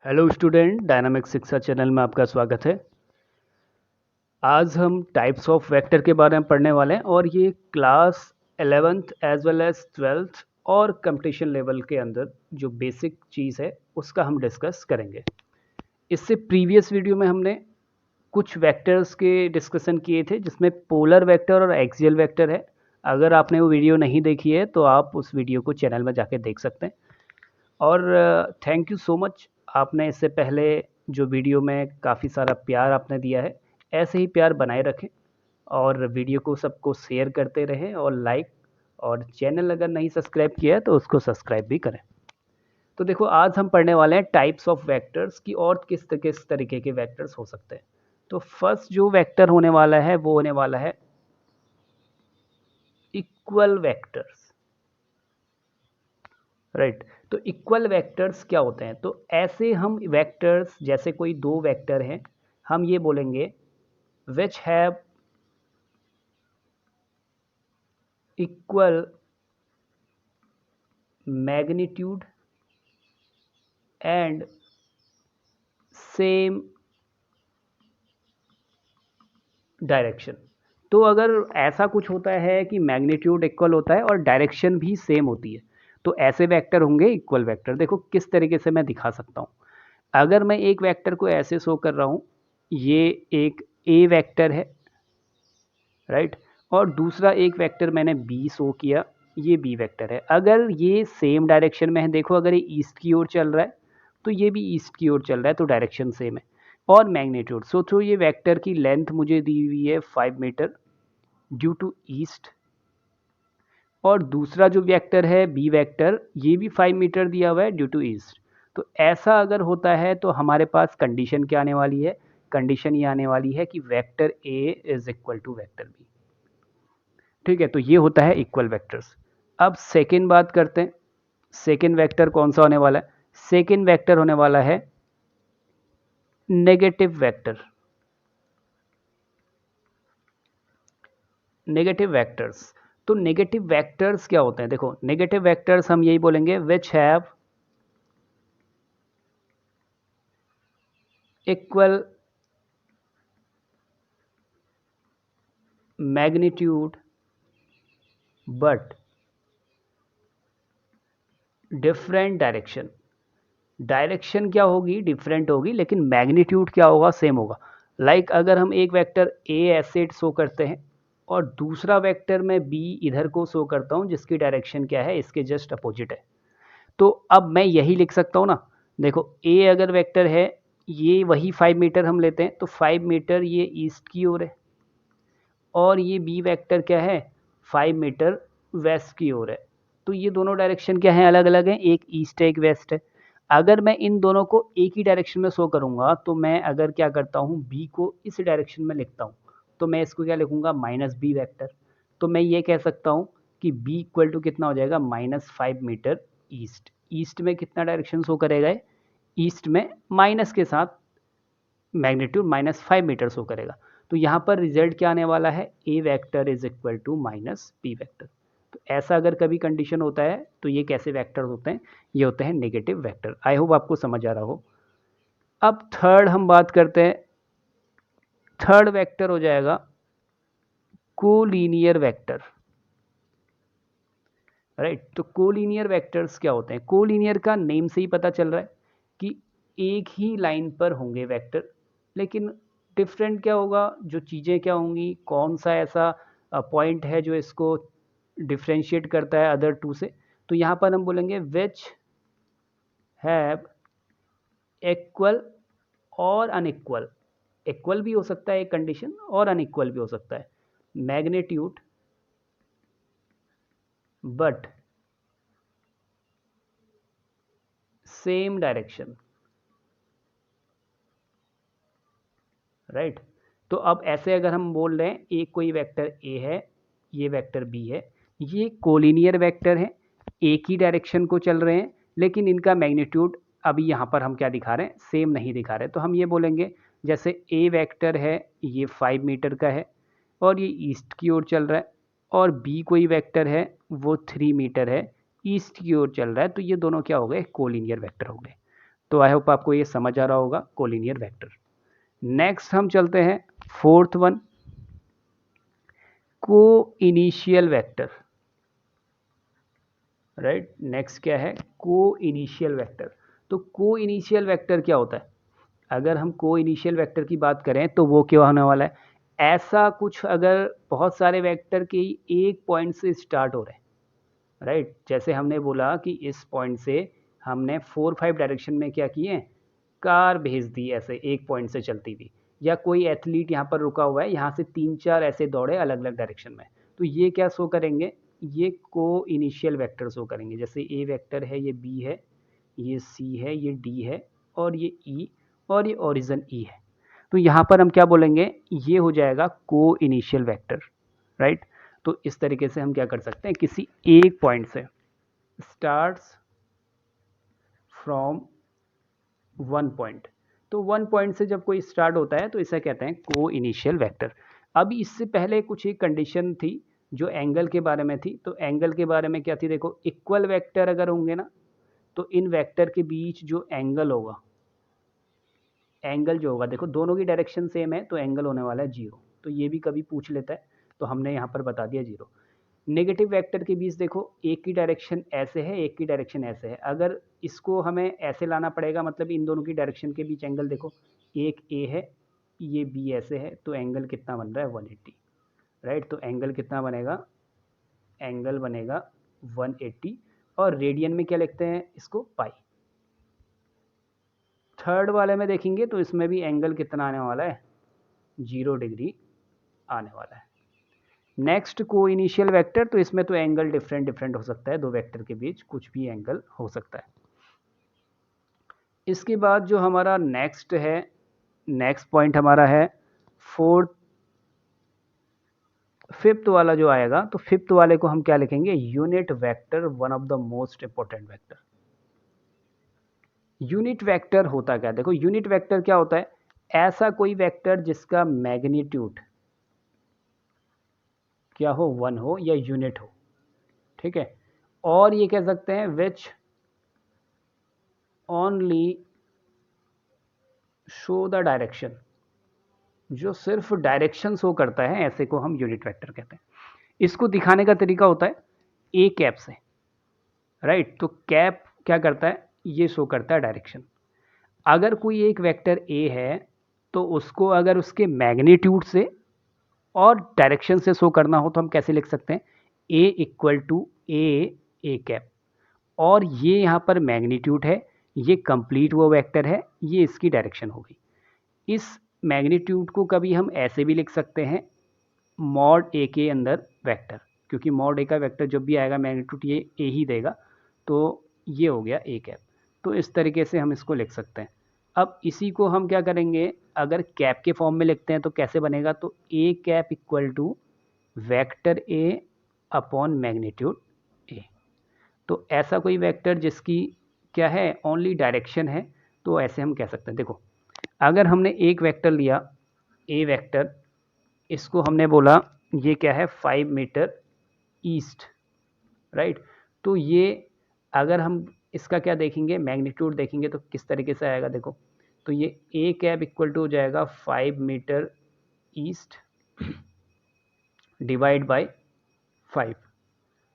Hello student, dynamic शिक्षा channel में आपका स्वागत है। आज हम टाइप्स ऑफ वेक्टर के बारे में पढ़ने वाले हैं और ये class 11th as well as 12th और कंपटीशन लेवल के अंदर जो बेसिक चीज़ है उसका हम डिस्कस करेंगे। इससे प्रीवियस वीडियो में हमने कुछ वेक्टर्स के डिस्कशन किए थे जिसमें पोलर वेक्टर और एक्सियल वेक्टर है। अगर आपने वो वीडियो नहीं देखी है तो आप उस वीडियो को चैनल में जाके देख सकते हैं। और थैंक यू सो मच, आपने इससे पहले जो वीडियो में काफ़ी सारा प्यार आपने दिया है, ऐसे ही प्यार बनाए रखें और वीडियो को सबको शेयर करते रहें और लाइक, और चैनल अगर नहीं सब्सक्राइब किया है तो उसको सब्सक्राइब भी करें। तो देखो, आज हम पढ़ने वाले हैं टाइप्स ऑफ वेक्टर्स की और किस तरीके के वेक्टर्स हो सकते हैं। तो फर्स्ट जो वेक्टर होने वाला है वो होने वाला है इक्वल वेक्टर्स, राइट। तो इक्वल वेक्टर्स क्या होते हैं? तो ऐसे हम वेक्टर्स, जैसे कोई दो वेक्टर हैं, हम ये बोलेंगे which have equal magnitude and same direction. तो अगर ऐसा कुछ होता है कि मैग्नीट्यूड इक्वल होता है और डायरेक्शन भी सेम होती है, तो ऐसे वेक्टर होंगे इक्वल वेक्टर। देखो किस तरीके से मैं दिखा सकता हूँ। अगर मैं एक वेक्टर को ऐसे शो कर रहा हूँ, ये एक ए वेक्टर है, राइट, और दूसरा एक वेक्टर मैंने बी शो किया, ये बी वेक्टर है। अगर ये सेम डायरेक्शन में है, देखो अगर ये ईस्ट की ओर चल रहा है तो ये भी ईस्ट की ओर चल रहा है, तो डायरेक्शन सेम है। और मैग्नीट्यूड, सोचो ये वेक्टर की लेंथ मुझे दी हुई है 5 मीटर ड्यू टू ईस्ट, और दूसरा जो वेक्टर है बी वेक्टर, ये भी 5 मीटर दिया हुआ है ड्यू टू ईस्ट। तो ऐसा अगर होता है तो हमारे पास कंडीशन क्या आने वाली है? कंडीशन ये आने वाली है कि vector A is equal to vector B. ठीक है, तो ये होता है इक्वल वेक्टर्स। अब सेकेंड बात करते हैं, सेकेंड वेक्टर कौन सा होने वाला है? सेकेंड वेक्टर होने वाला है नेगेटिव वेक्टर। नेगेटिव वेक्टर्स, तो नेगेटिव वेक्टर्स क्या होते हैं? देखो, नेगेटिव वेक्टर्स हम यही बोलेंगे which have equal magnitude but different direction. Direction क्या होगी? डिफरेंट होगी, लेकिन मैग्नीट्यूड क्या होगा? सेम होगा। लाइक अगर हम एक वेक्टर ए ऐसे शो करते हैं और दूसरा वेक्टर मैं बी इधर को शो करता हूँ, जिसकी डायरेक्शन क्या है? इसके जस्ट अपोजिट है। तो अब मैं यही लिख सकता हूँ ना। देखो, ए अगर वेक्टर है, ये वही 5 मीटर हम लेते हैं, तो 5 मीटर ये ईस्ट की ओर है, और ये बी वेक्टर क्या है? 5 मीटर वेस्ट की ओर है। तो ये दोनों डायरेक्शन क्या है? अलग अलग हैं, एक ईस्ट है एक वेस्ट है। अगर मैं इन दोनों को एक ही डायरेक्शन में शो करूँगा, तो मैं अगर क्या करता हूँ, बी को इस डायरेक्शन में लिखता हूँ, तो मैं इसको क्या लिखूँगा? Minus B vector. तो मैं ये कह सकता हूँ कि बी इक्वल टू कितना हो जाएगा? -5 मीटर ईस्ट। ईस्ट में कितना डायरेक्शन शो करेगा? ईस्ट में माइनस के साथ मैग्नीट्यूड -5 मीटर शो करेगा। तो यहाँ पर रिजल्ट क्या आने वाला है? A vector is equal to minus B vector. तो ऐसा अगर कभी कंडीशन होता है तो ये कैसे वेक्टर होते हैं? ये होते हैं नेगेटिव वेक्टर। आई होप आपको समझ आ रहा हो। अब थर्ड हम बात करते हैं। थर्ड वेक्टर हो जाएगा कोलीनियर वेक्टर, राइट। तो कोलीनियर वेक्टर्स क्या होते हैं? कोलीनियर का नेम से ही पता चल रहा है कि एक ही लाइन पर होंगे वेक्टर, लेकिन डिफरेंट क्या होगा? जो चीज़ें क्या होंगी, कौन सा ऐसा पॉइंट है जो इसको डिफ्रेंशिएट करता है अदर टू से? तो यहाँ पर हम बोलेंगे विच हैव इक्वल और अनइक्वल। इक्वल भी हो सकता है एक कंडीशन, और अनइक्वल भी हो सकता है। Magnitude but same direction, right. तो अब ऐसे अगर हम बोल रहे हैं एक कोई वेक्टर ए है, ये वेक्टर बी है, ये कोलिनियर वेक्टर है, एक ही डायरेक्शन को चल रहे हैं, लेकिन इनका मैग्नीट्यूड अभी यहाँ पर हम क्या दिखा रहे हैं? सेम नहीं दिखा रहे। तो हम ये बोलेंगे, जैसे ए वेक्टर है, ये 5 मीटर का है और ये ईस्ट की ओर चल रहा है, और बी कोई वेक्टर है, वो 3 मीटर है, ईस्ट की ओर चल रहा है। तो ये दोनों क्या हो गए? कोलिनियर वेक्टर हो गए। तो आई होप आपको ये समझ आ रहा होगा कोलिनियर वेक्टर। नेक्स्ट हम चलते हैं फोर्थ वन, को इनिशियल वेक्टर। राइट, नेक्स्ट क्या है, को इनिशियल वेक्टर। तो को इनिशियल वेक्टर क्या होता है? अगर हम को इनिशियल वेक्टर की बात करें तो वो क्या होने वाला है, ऐसा कुछ अगर बहुत सारे वेक्टर के एक पॉइंट से स्टार्ट हो रहे हैं, राइट, जैसे हमने बोला कि इस पॉइंट से हमने 4-5 डायरेक्शन में क्या किए, कार भेज दी ऐसे एक पॉइंट से चलती हुई, या कोई एथलीट यहाँ पर रुका हुआ है, यहाँ से 3-4 ऐसे दौड़े अलग अलग डायरेक्शन में, तो ये क्या शो करेंगे, ये को इनिशियल वेक्टर शो करेंगे। जैसे ए वेक्टर है, ये बी है, ये सी है, ये डी है, और ये ई, और ये ओरिजिन ई है। तो यहाँ पर हम क्या बोलेंगे, ये हो जाएगा को इनिशियल वेक्टर। राइट, तो इस तरीके से हम क्या कर सकते हैं, किसी एक पॉइंट से स्टार्ट्स फ्रॉम वन पॉइंट, तो वन पॉइंट से जब कोई स्टार्ट होता है तो इसे कहते हैं को इनिशियल वेक्टर। अब इससे पहले कुछ एक कंडीशन थी जो एंगल के बारे में थी, तो एंगल के बारे में क्या थी, देखो इक्वल वेक्टर अगर होंगे ना, तो इन वेक्टर के बीच जो एंगल होगा, एंगल जो होगा, देखो दोनों की डायरेक्शन सेम है तो एंगल होने वाला है 0। तो ये भी कभी पूछ लेता है, तो हमने यहाँ पर बता दिया 0। नेगेटिव वेक्टर के बीच देखो एक की डायरेक्शन ऐसे है, एक की डायरेक्शन ऐसे है, अगर इसको हमें ऐसे लाना पड़ेगा, मतलब इन दोनों की डायरेक्शन के बीच एंगल देखो, एक ए है, ये बी ऐसे है, तो एंगल कितना बन रहा है 180। राइट, तो एंगल कितना बनेगा, एंगल बनेगा 180, और रेडियन में क्या लिखते हैं इसको, पाई। थर्ड वाले में देखेंगे तो इसमें भी एंगल कितना आने वाला है, 0 डिग्री आने वाला है। नेक्स्ट को इनिशियल वेक्टर, तो इसमें तो एंगल डिफरेंट डिफरेंट हो सकता है, दो वेक्टर के बीच कुछ भी एंगल हो सकता है। इसके बाद जो हमारा नेक्स्ट है, नेक्स्ट पॉइंट हमारा है फिफ्थ वाला जो आएगा, तो फिफ्थ वाले को हम क्या लिखेंगे, unit vector, one of the most important vector. Unit vector होता क्या, देखो यूनिट वेक्टर क्या होता है, ऐसा कोई वेक्टर जिसका मैग्नीट्यूड क्या हो, 1 हो या यूनिट हो। ठीक है, और ये कह सकते हैं which only show the direction, जो सिर्फ डायरेक्शन शो करता है, ऐसे को हम यूनिट वेक्टर कहते हैं। इसको दिखाने का तरीका होता है ए कैप से। राइट, तो कैप क्या करता है, ये शो करता है डायरेक्शन। अगर कोई एक वेक्टर ए है तो उसको अगर उसके मैग्नीट्यूड से और डायरेक्शन से शो करना हो तो हम कैसे लिख सकते हैं, a equal to A cap, और ये यहाँ पर मैग्नीट्यूड है, ये कंप्लीट वो वेक्टर है, ये इसकी डायरेक्शन हो गई। इस मैग्नीट्यूड को कभी हम ऐसे भी लिख सकते हैं, मॉड ए के अंदर वेक्टर, क्योंकि मॉड ए का वेक्टर जब भी आएगा मैग्नीट्यूड ये ए ही देगा, तो ये हो गया ए कैप। तो इस तरीके से हम इसको लिख सकते हैं। अब इसी को हम क्या करेंगे, अगर कैप के फॉर्म में लिखते हैं तो कैसे बनेगा, तो a cap equal to vector a upon magnitude a. तो ऐसा कोई वेक्टर जिसकी क्या है, ओनली डायरेक्शन है, तो ऐसे हम कह सकते हैं। देखो अगर हमने एक वेक्टर लिया ए वेक्टर, इसको हमने बोला ये क्या है 5 मीटर ईस्ट। राइट, तो ये अगर हम इसका क्या देखेंगे, मैग्नीट्यूड देखेंगे तो किस तरीके से आएगा, देखो तो ये ए कैप इक्वल टू हो जाएगा 5 metre east divide by 5।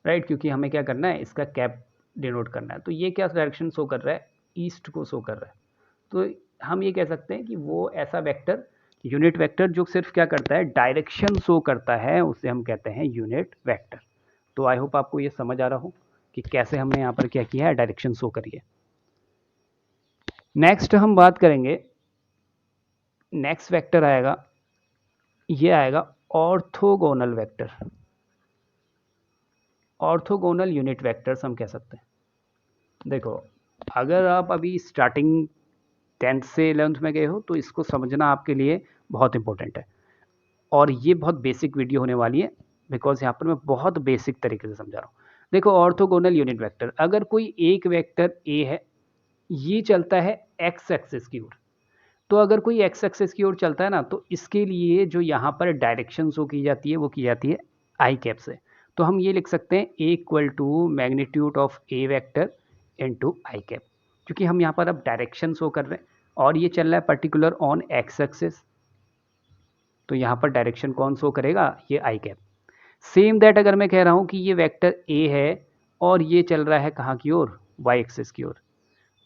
Right, क्योंकि हमें क्या करना है, इसका कैप डिनोट करना है, तो ये क्या डायरेक्शन शो कर रहा है, ईस्ट को शो कर रहा है। तो हम ये कह सकते हैं कि वो ऐसा वेक्टर, यूनिट वेक्टर जो सिर्फ क्या करता है, डायरेक्शन शो करता है, उसे हम कहते हैं यूनिट वेक्टर। तो आई होप आपको ये समझ आ रहा हो कि कैसे हमने यहाँ पर क्या किया है, डायरेक्शन शो करी है। नेक्स्ट हम बात करेंगे, नेक्स्ट वेक्टर आएगा, ये आएगा orthogonal vector. Orthogonal unit vectors हम कह सकते हैं। देखो अगर आप अभी स्टार्टिंग 10th से 11th में गए हो तो इसको समझना आपके लिए बहुत इंपॉर्टेंट है, और ये बहुत बेसिक वीडियो होने वाली है, बिकॉज यहाँ पर मैं बहुत बेसिक तरीके से समझा रहा हूँ। देखो ऑर्थोगोनल यूनिट वेक्टर, अगर कोई एक वेक्टर ए है, ये चलता है एक्स एक्सिस की ओर, तो अगर कोई एक्स एक्सिस की ओर चलता है ना, तो इसके लिए जो यहाँ पर डायरेक्शन शो की जाती है वो की जाती है आई कैप से। तो हम ये लिख सकते हैं a equal to magnitude of a vector into i cap. क्योंकि हम यहाँ पर अब डायरेक्शन शो कर रहे हैं और ये चल रहा है पर्टिकुलर ऑन एक्स एक्सिस, तो यहाँ पर डायरेक्शन कौन शो करेगा, ये आई कैप। सेम दैट अगर मैं कह रहा हूँ कि ये वेक्टर ए है और ये चल रहा है कहाँ की ओर, वाई एक्सिस की ओर,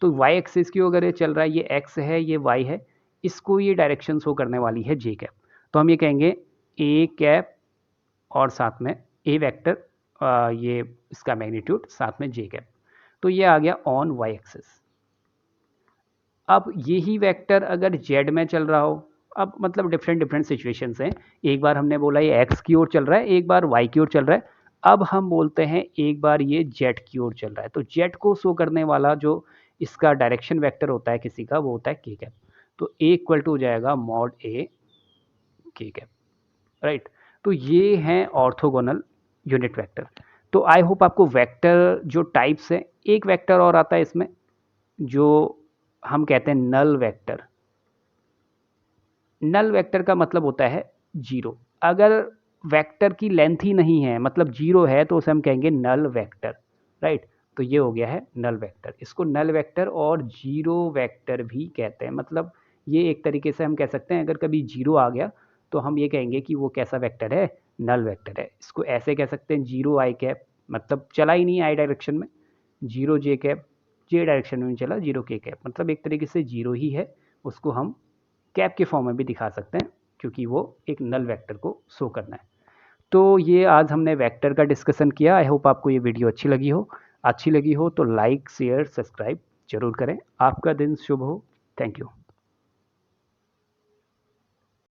तो वाई एक्सिस की ओर अगर ये चल रहा है, ये एक्स है ये वाई है, इसको ये डायरेक्शन शो करने वाली है जे कैप। तो हम ये कहेंगे ए कैप और साथ में ए वेक्टर, ये इसका मैग्नीट्यूड साथ में जे कैप, तो ये आ गया ऑन वाई एक्सिस। अब यही वेक्टर अगर जेड में चल रहा हो, अब मतलब डिफरेंट डिफरेंट सिचुएशंस हैं, एक बार हमने बोला ये एक्स की ओर चल रहा है, एक बार वाई की ओर चल रहा है, अब हम बोलते हैं एक बार ये जेड की ओर चल रहा है, तो जेड को शो करने वाला जो इसका डायरेक्शन वेक्टर होता है किसी का, वो होता है के कैप। तो ए इक्वल टू हो जाएगा मॉड ए के कैप, राइट। तो ये हैं ऑर्थोगोनल यूनिट वेक्टर। तो आई होप आपको वेक्टर जो टाइप्स है, एक वेक्टर और आता है इसमें जो हम कहते हैं नल वेक्टर। नल वेक्टर का मतलब होता है जीरो। अगर वेक्टर की लेंथ ही नहीं है, मतलब जीरो है, तो उसे हम कहेंगे नल वेक्टर, राइट। तो ये हो गया है नल वेक्टर। इसको नल वेक्टर और जीरो वेक्टर भी कहते हैं। मतलब ये एक तरीके से हम कह सकते हैं, अगर कभी जीरो आ गया तो हम ये कहेंगे कि वो कैसा वेक्टर है, नल वेक्टर है। इसको ऐसे कह सकते हैं जीरो आई कैप, मतलब चला ही नहीं आई डायरेक्शन में, जीरो जे कैप, जे डायरेक्शन में चला, जीरो के कैप, मतलब एक तरीके से जीरो ही है। उसको हम कैप के फॉर्म में भी दिखा सकते हैं, क्योंकि वो एक नल वेक्टर को शो करना है। तो ये आज हमने वेक्टर का डिस्कशन किया। आई होप आपको ये वीडियो अच्छी लगी हो तो लाइक शेयर सब्सक्राइब जरूर करें। आपका दिन शुभ हो। Thank you.